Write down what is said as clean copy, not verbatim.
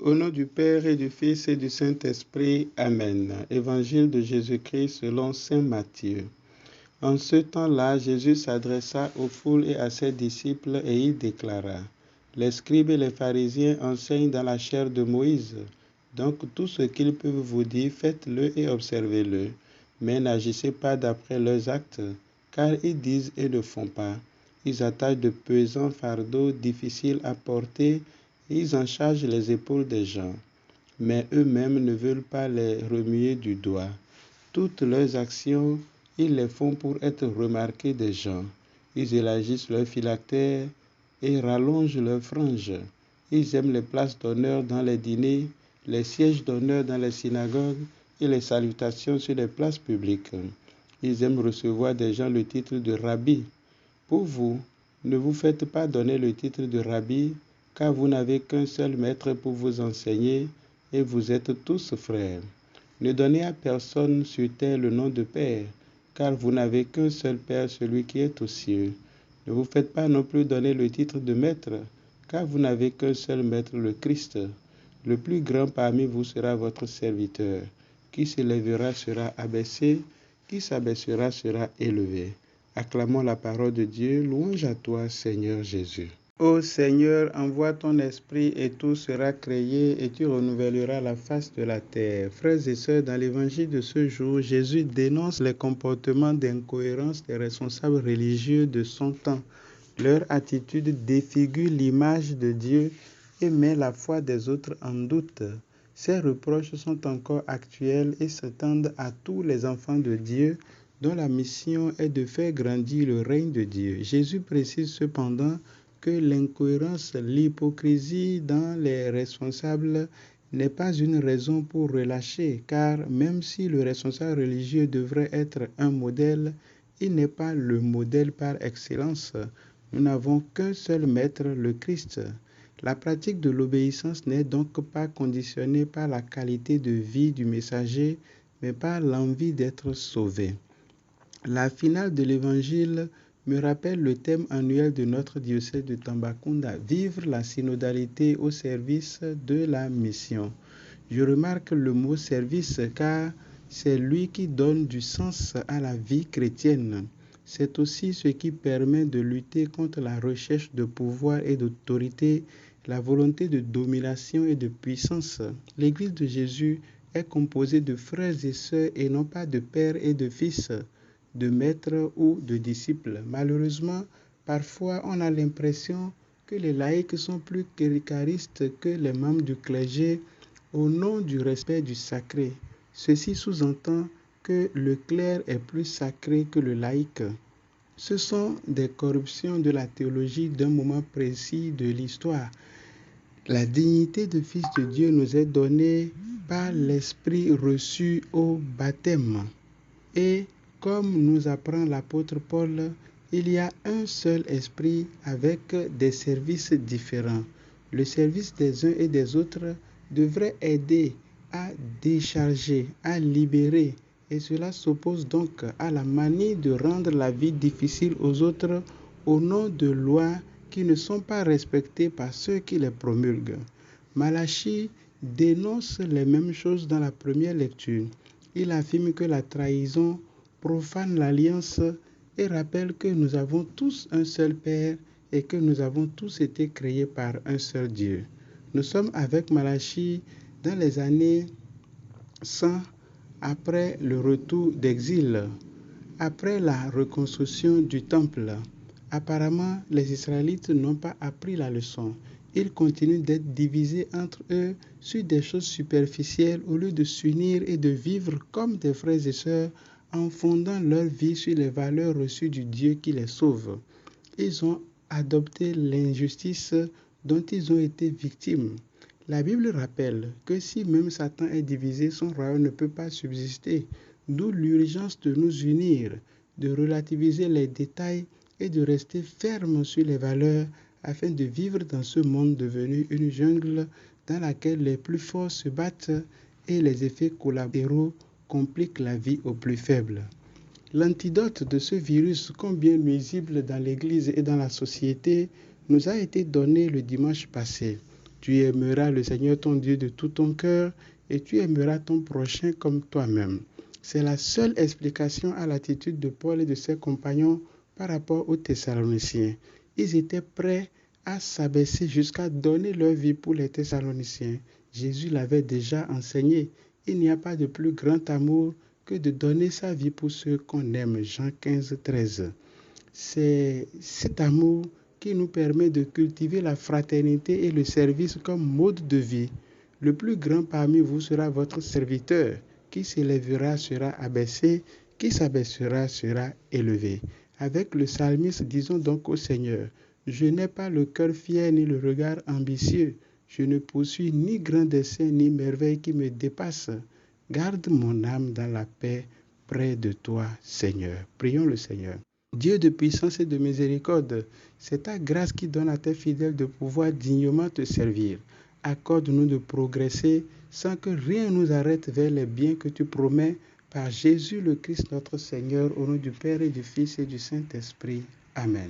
Au nom du Père et du Fils et du Saint-Esprit. Amen. Évangile de Jésus-Christ selon saint Matthieu. En ce temps-là, Jésus s'adressa aux foules et à ses disciples et il déclara : Les scribes et les pharisiens enseignent dans la chair de Moïse. Donc tout ce qu'ils peuvent vous dire, faites-le et observez-le. Mais n'agissez pas d'après leurs actes, car ils disent et ne font pas. Ils attachent de pesants fardeaux difficiles à porter et ils en chargent les épaules des gens. Mais eux-mêmes ne veulent pas les remuer du doigt. Toutes leurs actions, ils les font pour être remarqués des gens. Ils élargissent leurs phylactères et rallongent leurs franges. Ils aiment les places d'honneur dans les dîners, les sièges d'honneur dans les synagogues et les salutations sur les places publiques. Ils aiment recevoir des gens le titre de rabbi. Pour vous, ne vous faites pas donner le titre de rabbi, car vous n'avez qu'un seul maître pour vous enseigner et vous êtes tous frères. Ne donnez à personne sur terre le nom de Père, car vous n'avez qu'un seul Père, celui qui est aux cieux. Ne vous faites pas non plus donner le titre de Maître, car vous n'avez qu'un seul Maître, le Christ. Le plus grand parmi vous sera votre serviteur. Qui s'élèvera sera abaissé, qui s'abaissera sera élevé. Acclamons la parole de Dieu. Louange à toi, Seigneur Jésus. Ô Seigneur, envoie ton esprit et tout sera créé et tu renouvelleras la face de la terre. Frères et sœurs, dans l'évangile de ce jour, Jésus dénonce les comportements d'incohérence des responsables religieux de son temps. Leur attitude défigure l'image de Dieu et met la foi des autres en doute. Ces reproches sont encore actuels et s'étendent à tous les enfants de Dieu dont la mission est de faire grandir le règne de Dieu. Jésus précise cependant que l'incohérence, l'hypocrisie dans les responsables n'est pas une raison pour relâcher, car même si le responsable religieux devrait être un modèle, il n'est pas le modèle par excellence. Nous n'avons qu'un seul maître, le Christ. La pratique de l'obéissance n'est donc pas conditionnée par la qualité de vie du messager, mais par l'envie d'être sauvé. La finale de l'évangile me rappelle le thème annuel de notre diocèse de Tambacounda, vivre la synodalité au service de la mission. Je remarque le mot service car c'est lui qui donne du sens à la vie chrétienne. C'est aussi ce qui permet de lutter contre la recherche de pouvoir et d'autorité, la volonté de domination et de puissance. L'Église de Jésus est composée de frères et sœurs et non pas de pères et de fils, de maîtres ou de disciples. Malheureusement, parfois on a l'impression que les laïcs sont plus cléricaristes que les membres du clergé au nom du respect du sacré. Ceci sous-entend que le clerc est plus sacré que le laïc. Ce sont des corruptions de la théologie d'un moment précis de l'histoire. La dignité de fils de Dieu nous est donnée par l'esprit reçu au baptême. Et comme nous apprend l'apôtre Paul, il y a un seul esprit avec des services différents. Le service des uns et des autres devrait aider à décharger, à libérer. Et cela s'oppose donc à la manie de rendre la vie difficile aux autres au nom de lois qui ne sont pas respectées par ceux qui les promulguent. Malachie dénonce les mêmes choses dans la première lecture. Il affirme que la trahison profane l'alliance et rappelle que nous avons tous un seul Père et que nous avons tous été créés par un seul Dieu. Nous sommes avec Malachie dans les années 100 après le retour d'exil, après la reconstruction du temple. Apparemment, les Israélites n'ont pas appris la leçon. Ils continuent d'être divisés entre eux sur des choses superficielles au lieu de s'unir et de vivre comme des frères et sœurs en fondant leur vie sur les valeurs reçues du Dieu qui les sauve. Ils ont adopté l'injustice dont ils ont été victimes. La Bible rappelle que si même Satan est divisé, son royaume ne peut pas subsister, d'où l'urgence de nous unir, de relativiser les détails et de rester fermes sur les valeurs afin de vivre dans ce monde devenu une jungle dans laquelle les plus forts se battent et les effets collatéraux compliquent la vie aux plus faibles. L'antidote de ce virus, combien nuisible dans l'Église et dans la société, nous a été donné le dimanche passé. Tu aimeras le Seigneur ton Dieu de tout ton cœur et tu aimeras ton prochain comme toi-même. C'est la seule explication à l'attitude de Paul et de ses compagnons par rapport aux Thessaloniciens. Ils étaient prêts à s'abaisser jusqu'à donner leur vie pour les Thessaloniciens. Jésus l'avait déjà enseigné. Il n'y a pas de plus grand amour que de donner sa vie pour ceux qu'on aime. Jean 15, 13. C'est cet amour qui nous permet de cultiver la fraternité et le service comme mode de vie. Le plus grand parmi vous sera votre serviteur. Qui s'élèvera sera abaissé, qui s'abaissera sera élevé. Avec le psalmiste, disons donc au Seigneur, je n'ai pas le cœur fier ni le regard ambitieux. Je ne poursuis ni grand dessein ni merveille qui me dépasse. Garde mon âme dans la paix près de toi, Seigneur. Prions le Seigneur. Dieu de puissance et de miséricorde, c'est ta grâce qui donne à tes fidèles de pouvoir dignement te servir. Accorde-nous de progresser sans que rien nous arrête vers les biens que tu promets par Jésus le Christ notre Seigneur, au nom du Père et du Fils et du Saint-Esprit. Amen.